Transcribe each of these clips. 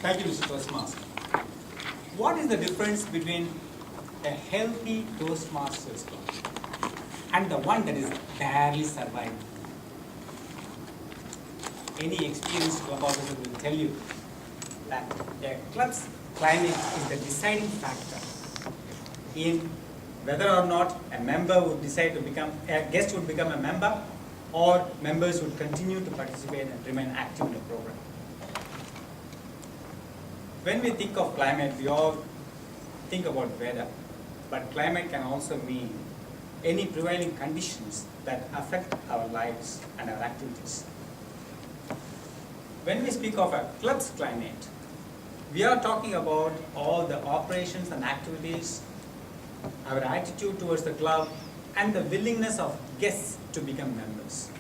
Thank you, Mr. Toastmaster. What is the difference between a healthy Toastmasters club and the one that is barely surviving? Any experienced club officer will tell you that a club's climate is the deciding factor in whether or not a member would decide to become, a guest would become a member, or members would continue to participate and remain active in the program. When we think of climate, we all think about weather, but climate can also mean any prevailing conditions that affect our lives and our activities. When we speak of a club's climate, we are talking about all the operations and activities, our attitude towards the club, and the willingness of guests to become members.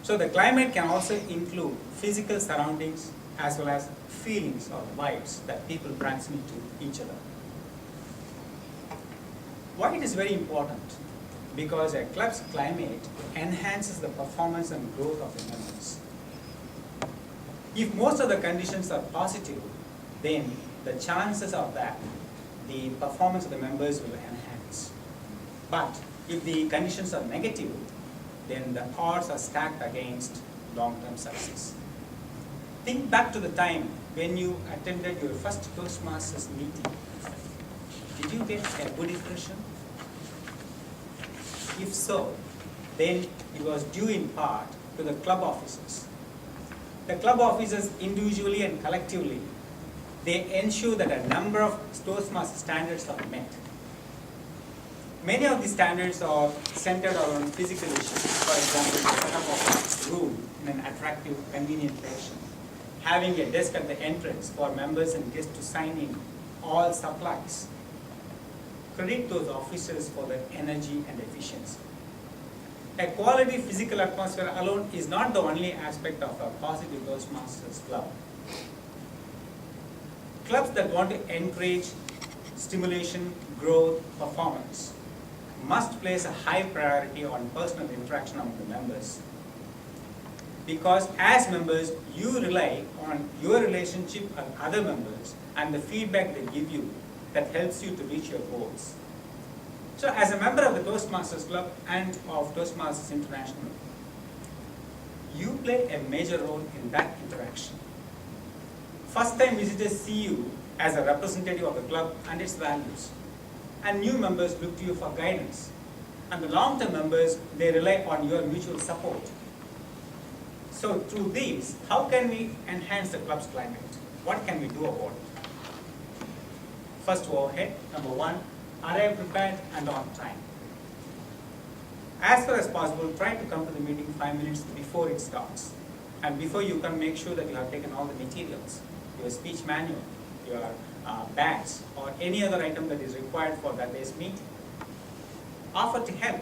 So the climate can also include physical surroundings as well as feelings or vibes that people transmit to each other. Why it is very important? Because a club's climate enhances the performance and growth of the members. If most of the conditions are positive, then the chances of that the performance of the members will enhance. But if the conditions are negative, then the odds are stacked against long-term success. Think back to the time when you attended your first Toastmasters meeting. Did you get a good impression? If so, then it was due in part to the club officers. The club officers individually and collectively, they ensure that a number of Toastmasters standards are met. Many of these standards are centered around physical issues. For example, the setup of a room in an attractive, convenient fashion, having a desk at the entrance for members and guests to sign in all supplies. Credit those officers for their energy and efficiency. A quality physical atmosphere alone is not the only aspect of a positive Toastmasters club. Clubs that want to encourage stimulation, growth, performance must place a high priority on personal interaction among the members. Because as members, you rely on your relationship with other members and the feedback they give you that helps you to reach your goals. So as a member of the Toastmasters Club and of Toastmasters International, you play a major role in that interaction. First-time visitors see you as a representative of the club and its values. And new members look to you for guidance. And the long-term members, they rely on your mutual support. So through these, how can we enhance the club's climate? What can we do about it? First overhead, number one, arrive prepared and on time. As far as possible, try to come to the meeting 5 minutes before it starts. And before you come, make sure that you have taken all the materials, your speech manual, your badge, or any other item that is required for that day's meeting. Offer to help.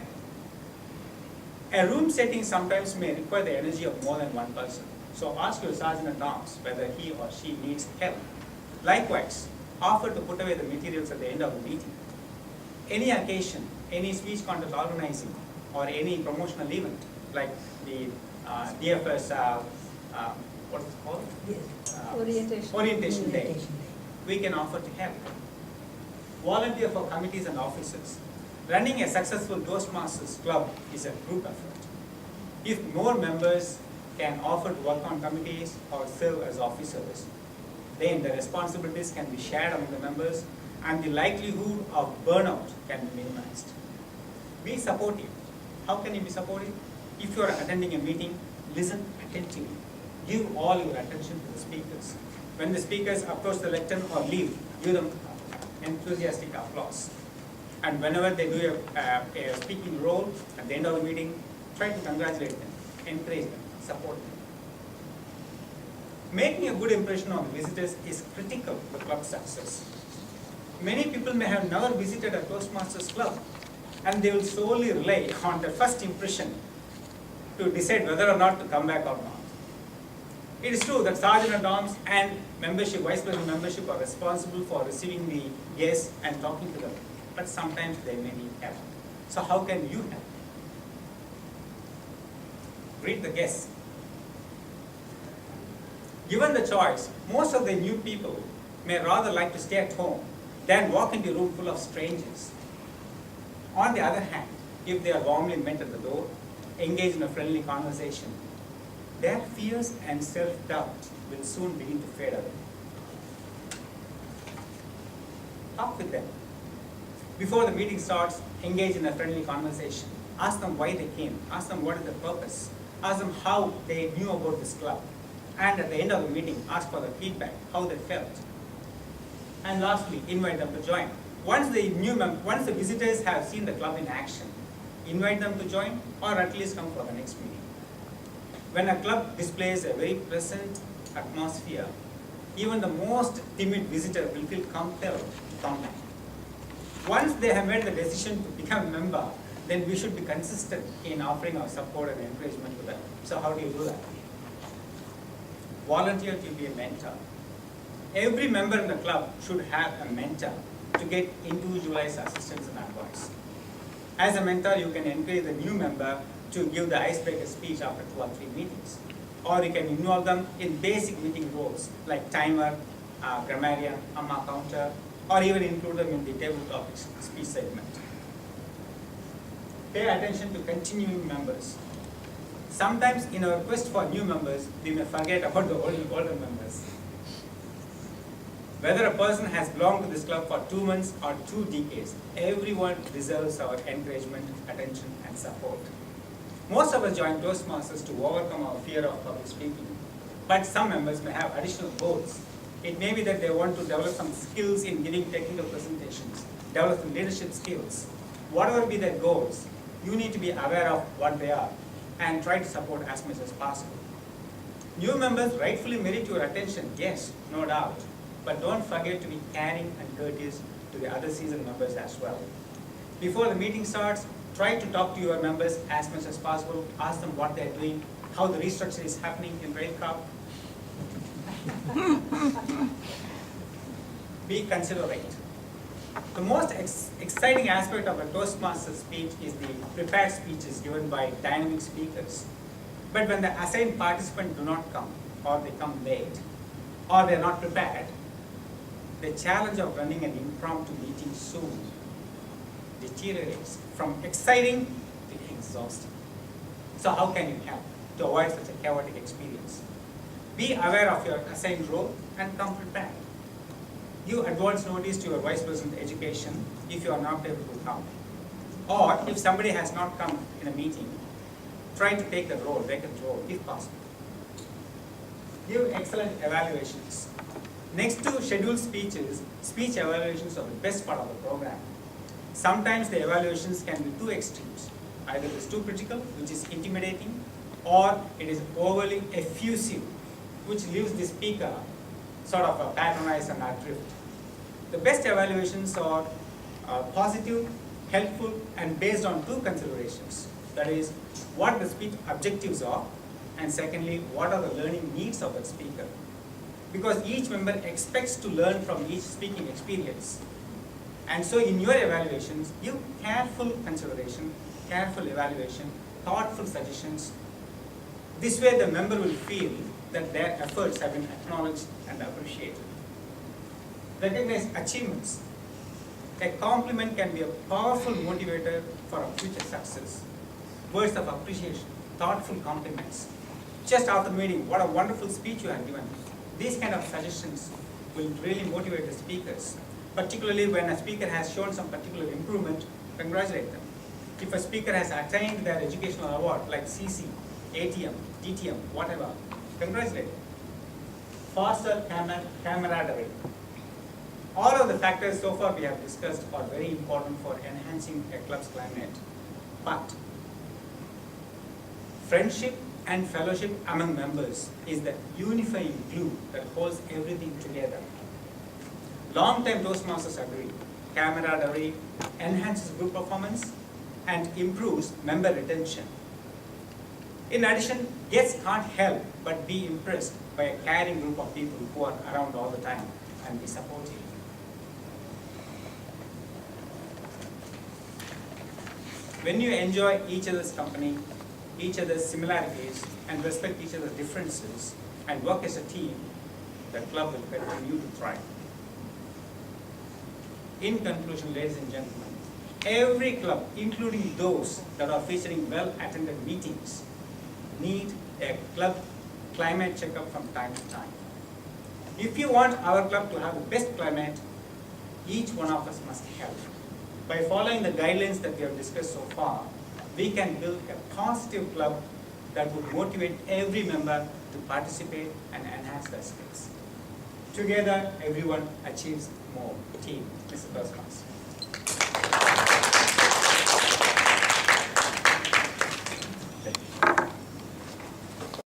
A room setting sometimes may require the energy of more than one person. So ask your sergeant at arms whether he or she needs help. Likewise, offer to put away the materials at the end of the meeting. Any occasion, any speech contest organizing, or any promotional event, like the DFS, what is it called? Yes. Orientation Day. We can offer to help. Volunteer for committees and offices. Running a successful Toastmasters club is a group effort. If more members can offer to work on committees or serve as officers, then the responsibilities can be shared among the members and the likelihood of burnout can be minimized. Be supportive. How can you be supportive? If you are attending a meeting, listen attentively. Give all your attention to the speakers. When the speakers approach the lectern or leave, give them enthusiastic applause. And whenever they do a speaking role at the end of the meeting, try to congratulate them, encourage them, support them. Making a good impression on the visitors is critical to the club's success. Many people may have never visited a Toastmasters club, and they will solely rely on the first impression to decide whether or not to come back or not. It is true that sergeant at arms and membership, vice president membership, are responsible for receiving the guests and talking to them, but sometimes they may need help. So how can you help? Greet the guests. Given the choice, most of the new people may rather like to stay at home than walk into a room full of strangers. On the other hand, if they are warmly met at the door, engage in a friendly conversation, their fears and self-doubt will soon begin to fade away. Talk with them. Before the meeting starts, engage in a friendly conversation. Ask them why they came. Ask them what is the purpose. Ask them how they knew about this club. And at the end of the meeting, ask for the feedback, how they felt. And lastly, invite them to join. Once the visitors have seen the club in action, invite them to join or at least come for the next meeting. When a club displays a very pleasant atmosphere, even the most timid visitor will feel compelled to come back. Once they have made the decision to become a member, then we should be consistent in offering our support and encouragement to them. So how do you do that? Volunteer to be a mentor. Every member in the club should have a mentor to get individualized assistance and advice. As a mentor, you can encourage the new member to give the icebreaker speech after 2 or 3 meetings. Or you can involve them in basic meeting roles like timer, grammarian, amma counter, or even include them in the table topics speech segment. Pay attention to continuing members. Sometimes in our quest for new members, we may forget about the older members. Whether a person has belonged to this club for 2 months or 2 decades, everyone deserves our encouragement, attention, and support. Most of us join Toastmasters to overcome our fear of public speaking, but some members may have additional goals. It may be that they want to develop some skills in giving technical presentations, develop some leadership skills. Whatever be their goals, you need to be aware of what they are and try to support as much as possible. New members rightfully merit your attention, yes, no doubt, but don't forget to be caring and courteous to the other seasoned members as well. Before the meeting starts, try to talk to your members as much as possible. Ask them what they're doing, how the restructure is happening in Rail Cup. Be considerate. The most exciting aspect of a Toastmaster speech is the prepared speeches given by dynamic speakers. But when the assigned participants do not come, or they come late, or they are not prepared, the challenge of running an impromptu meeting soon deteriorates from exciting to exhausting. So how can you help to avoid such a chaotic experience? Be aware of your assigned role and come prepared. Give advance notice to your Vice President Education if you are not able to come. Or if somebody has not come in a meeting, try to take the role, vacant role, if possible. Give excellent evaluations. Next to scheduled speeches, speech evaluations are the best part of the program. Sometimes the evaluations can be too extremes. Either it is too critical, which is intimidating, or it is overly effusive, which leaves the speaker sort of patronized and adrift. The best evaluations are positive, helpful, and based on 2 considerations. That is, what the speech objectives are, and secondly, what are the learning needs of that speaker. Because each member expects to learn from each speaking experience. And so in your evaluations, give careful consideration, careful evaluation, thoughtful suggestions. This way the member will feel that their efforts have been acknowledged and appreciated. Recognize achievements. A compliment can be a powerful motivator for a future success. Words of appreciation, thoughtful compliments. Just after the meeting, what a wonderful speech you have given. These kind of suggestions will really motivate the speakers. Particularly when a speaker has shown some particular improvement, congratulate them. If a speaker has attained their educational award like CC, ATM, DTM, whatever, congratulate them. Foster camaraderie. All of the factors so far we have discussed are very important for enhancing a club's climate. But friendship and fellowship among members is the unifying glue that holds everything together. Long-time Toastmasters agree, camaraderie enhances group performance and improves member retention. In addition, guests can't help but be impressed by a caring group of people who are around all the time and be supportive. When you enjoy each other's company, each other's similarities, and respect each other's differences, and work as a team, the club will continue to thrive. In conclusion, ladies and gentlemen, every club, including those that are featuring well-attended meetings, need a club climate checkup from time to time. If you want our club to have the best climate, each one of us must help. By following the guidelines that we have discussed so far, we can build a positive club that would motivate every member to participate and enhance their skills. Together, everyone achieves more. Team, Mr. Toastmaster.